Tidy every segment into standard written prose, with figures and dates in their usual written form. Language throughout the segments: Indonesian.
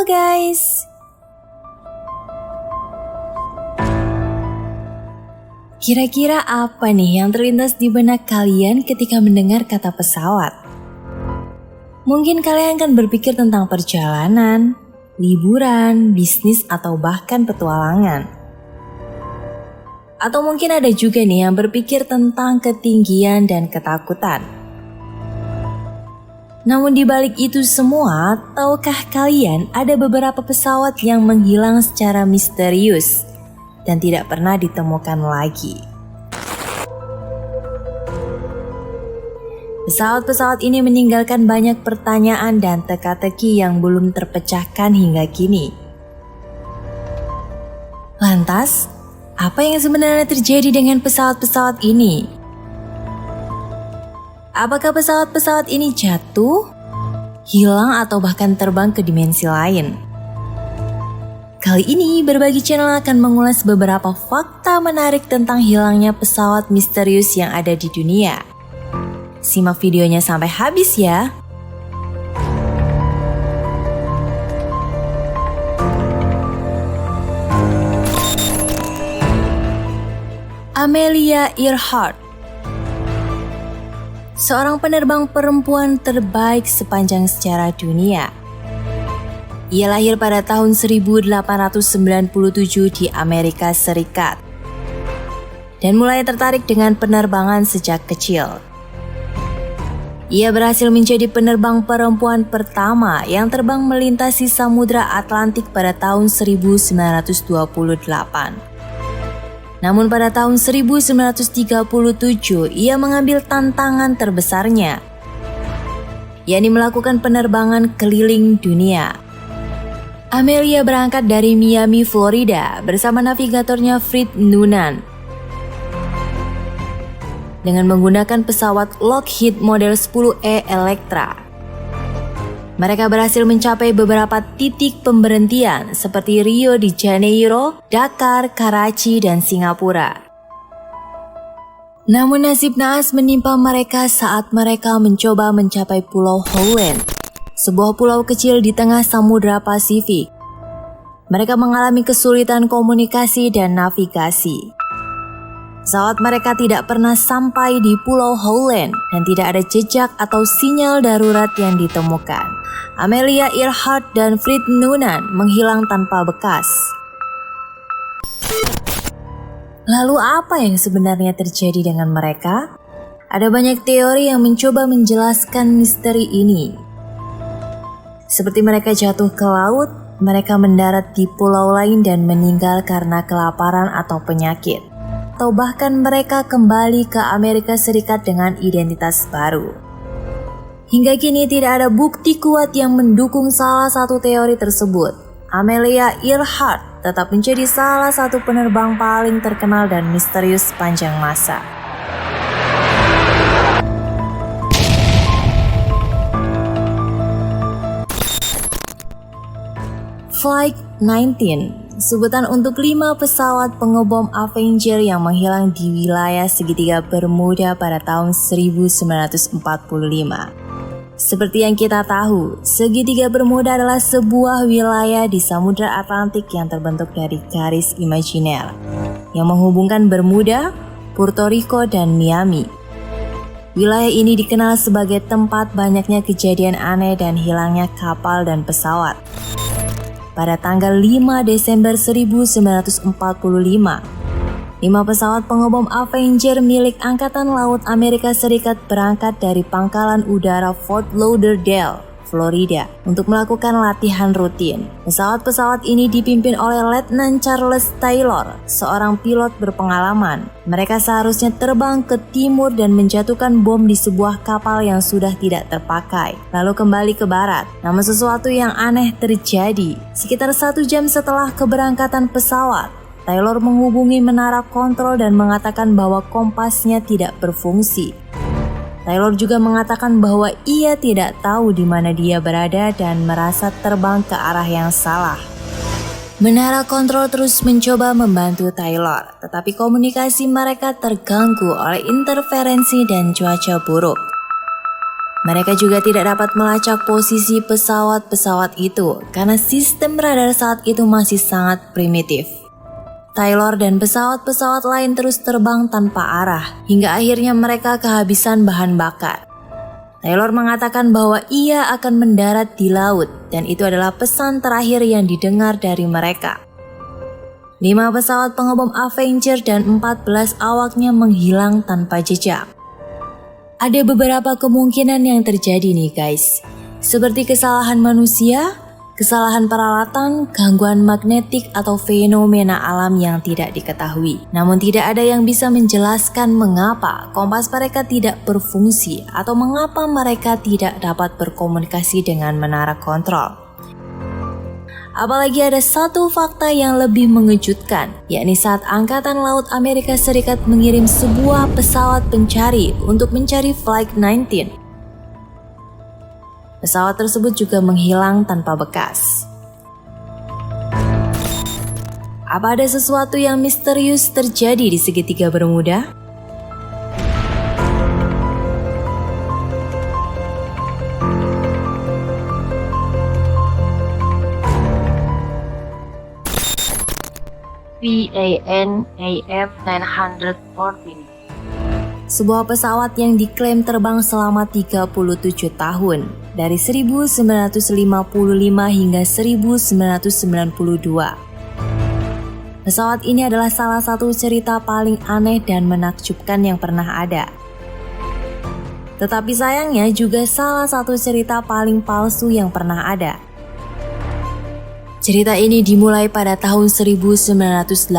Halo guys. Kira-kira apa nih yang terlintas di benak kalian ketika mendengar kata pesawat? Mungkin kalian akan berpikir tentang perjalanan, liburan, bisnis, atau bahkan petualangan. Atau mungkin ada juga nih yang berpikir tentang ketinggian dan ketakutan. Namun di balik itu semua, tahukah kalian ada beberapa pesawat yang menghilang secara misterius dan tidak pernah ditemukan lagi? Pesawat-pesawat ini meninggalkan banyak pertanyaan dan teka-teki yang belum terpecahkan hingga kini. Lantas, apa yang sebenarnya terjadi dengan pesawat-pesawat ini? Apakah pesawat-pesawat ini jatuh, hilang, atau bahkan terbang ke dimensi lain? Kali ini Berbagi Channel akan mengulas beberapa fakta menarik tentang hilangnya pesawat misterius yang ada di dunia. Simak videonya sampai habis ya. Amelia Earhart, seorang penerbang perempuan terbaik sepanjang sejarah dunia. Ia lahir pada tahun 1897 di Amerika Serikat dan mulai tertarik dengan penerbangan sejak kecil. Ia berhasil menjadi penerbang perempuan pertama yang terbang melintasi Samudra Atlantik pada tahun 1928. Namun pada tahun 1937 ia mengambil tantangan terbesarnya, yakni melakukan penerbangan keliling dunia. Amelia berangkat dari Miami, Florida bersama navigatornya Fred Noonan dengan menggunakan pesawat Lockheed Model 10E Electra. Mereka berhasil mencapai beberapa titik pemberhentian seperti Rio de Janeiro, Dakar, Karachi, dan Singapura. Namun nasib naas menimpa mereka saat mereka mencoba mencapai Pulau Howland, sebuah pulau kecil di tengah Samudra Pasifik. Mereka mengalami kesulitan komunikasi dan navigasi. Pesawat mereka tidak pernah sampai di Pulau Howland dan tidak ada jejak atau sinyal darurat yang ditemukan. Amelia Earhart dan Fred Noonan menghilang tanpa bekas. Lalu apa yang sebenarnya terjadi dengan mereka? Ada banyak teori yang mencoba menjelaskan misteri ini. Seperti mereka jatuh ke laut, mereka mendarat di pulau lain dan meninggal karena kelaparan atau penyakit. Atau bahkan mereka kembali ke Amerika Serikat dengan identitas baru. Hingga kini tidak ada bukti kuat yang mendukung salah satu teori tersebut. Amelia Earhart tetap menjadi salah satu penerbang paling terkenal dan misterius sepanjang masa. Flight 19, sebutan untuk 5 pesawat pengebom Avenger yang menghilang di wilayah segitiga Bermuda pada tahun 1945. Seperti yang kita tahu, segitiga Bermuda adalah sebuah wilayah di Samudra Atlantik yang terbentuk dari garis imajiner yang menghubungkan Bermuda, Puerto Rico, dan Miami. Wilayah ini dikenal sebagai tempat banyaknya kejadian aneh dan hilangnya kapal dan pesawat. Pada tanggal 5 Desember 1945, 5 pesawat pengebom Avenger milik Angkatan Laut Amerika Serikat berangkat dari pangkalan udara Fort Lauderdale, Florida, untuk melakukan latihan rutin. Pesawat-pesawat ini dipimpin oleh Letnan Charles Taylor, seorang pilot berpengalaman. Mereka seharusnya terbang ke timur dan menjatuhkan bom di sebuah kapal yang sudah tidak terpakai, lalu kembali ke barat. Namun sesuatu yang aneh terjadi. Sekitar 1 jam setelah keberangkatan pesawat, Taylor menghubungi menara kontrol dan mengatakan bahwa kompasnya tidak berfungsi. Taylor juga mengatakan bahwa ia tidak tahu di mana dia berada dan merasa terbang ke arah yang salah. Menara kontrol terus mencoba membantu Taylor, tetapi komunikasi mereka terganggu oleh interferensi dan cuaca buruk. Mereka juga tidak dapat melacak posisi pesawat-pesawat itu karena sistem radar saat itu masih sangat primitif. Taylor dan pesawat-pesawat lain terus terbang tanpa arah hingga akhirnya mereka kehabisan bahan bakar. Taylor mengatakan bahwa ia akan mendarat di laut dan itu adalah pesan terakhir yang didengar dari mereka. 5 pesawat pengebom Avenger dan 14 awaknya menghilang tanpa jejak. Ada beberapa kemungkinan yang terjadi nih guys, seperti kesalahan manusia, kesalahan peralatan, gangguan magnetik atau fenomena alam yang tidak diketahui. Namun tidak ada yang bisa menjelaskan mengapa kompas mereka tidak berfungsi atau mengapa mereka tidak dapat berkomunikasi dengan menara kontrol. Apalagi ada satu fakta yang lebih mengejutkan, yakni saat Angkatan Laut Amerika Serikat mengirim sebuah pesawat pencari untuk mencari Flight 19. Pesawat tersebut juga menghilang tanpa bekas. Apa ada sesuatu yang misterius terjadi di segitiga Bermuda? PAN AM 914. Sebuah pesawat yang diklaim terbang selama 37 tahun, dari 1955 hingga 1992. Pesawat ini adalah salah satu cerita paling aneh dan menakjubkan yang pernah ada. Tetapi sayangnya juga salah satu cerita paling palsu yang pernah ada. Cerita ini dimulai pada tahun 1985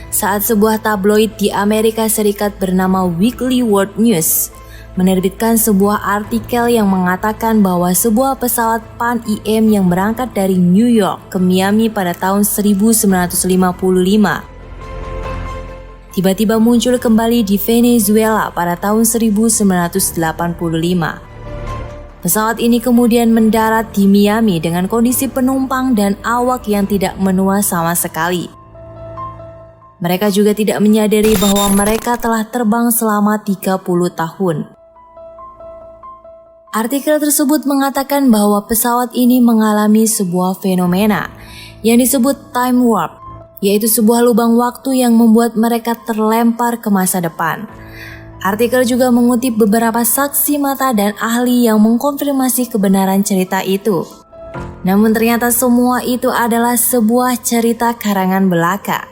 saat sebuah tabloid di Amerika Serikat bernama Weekly World News menerbitkan sebuah artikel yang mengatakan bahwa sebuah pesawat Pan IM yang berangkat dari New York ke Miami pada tahun 1955 tiba-tiba muncul kembali di Venezuela pada tahun 1985. Pesawat ini kemudian mendarat di Miami dengan kondisi penumpang dan awak yang tidak menua sama sekali. Mereka juga tidak menyadari bahwa mereka telah terbang selama 30 tahun. Artikel tersebut mengatakan bahwa pesawat ini mengalami sebuah fenomena yang disebut time warp, yaitu sebuah lubang waktu yang membuat mereka terlempar ke masa depan. Artikel juga mengutip beberapa saksi mata dan ahli yang mengkonfirmasi kebenaran cerita itu. Namun ternyata semua itu adalah sebuah cerita karangan belaka.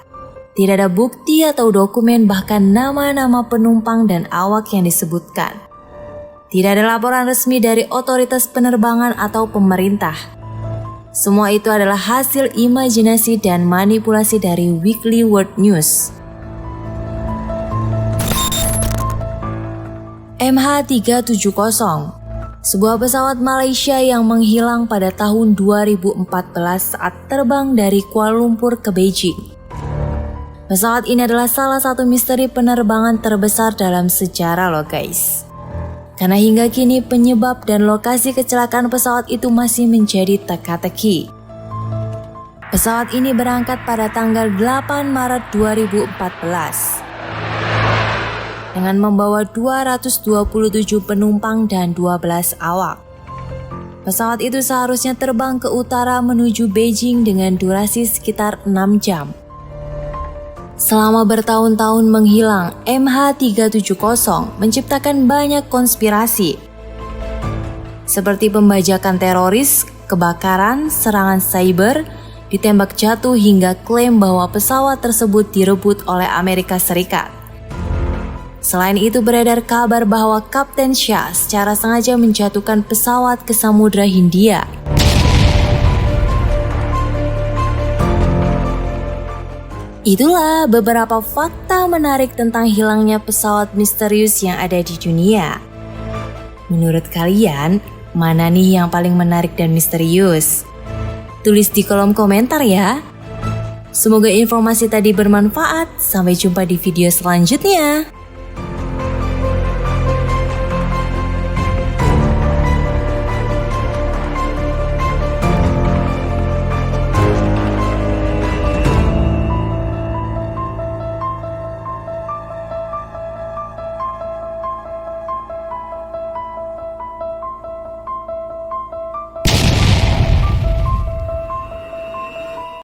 Tidak ada bukti atau dokumen bahkan nama-nama penumpang dan awak yang disebutkan. Tidak ada laporan resmi dari otoritas penerbangan atau pemerintah. Semua itu adalah hasil imajinasi dan manipulasi dari Weekly World News. MH370, sebuah pesawat Malaysia yang menghilang pada tahun 2014 saat terbang dari Kuala Lumpur ke Beijing. Pesawat ini adalah salah satu misteri penerbangan terbesar dalam sejarah loh guys. Karena hingga kini penyebab dan lokasi kecelakaan pesawat itu masih menjadi teka-teki. Pesawat ini berangkat pada tanggal 8 Maret 2014. Dengan membawa 227 penumpang dan 12 awak. Pesawat itu seharusnya terbang ke utara menuju Beijing dengan durasi sekitar 6 jam. Selama bertahun-tahun menghilang, MH370 menciptakan banyak konspirasi. Seperti pembajakan teroris, kebakaran, serangan cyber, ditembak jatuh hingga klaim bahwa pesawat tersebut direbut oleh Amerika Serikat. Selain itu beredar kabar bahwa Kapten Shah secara sengaja menjatuhkan pesawat ke Samudra Hindia. Itulah beberapa fakta menarik tentang hilangnya pesawat misterius yang ada di dunia. Menurut kalian, mana nih yang paling menarik dan misterius? Tulis di kolom komentar ya. Semoga informasi tadi bermanfaat. Sampai jumpa di video selanjutnya.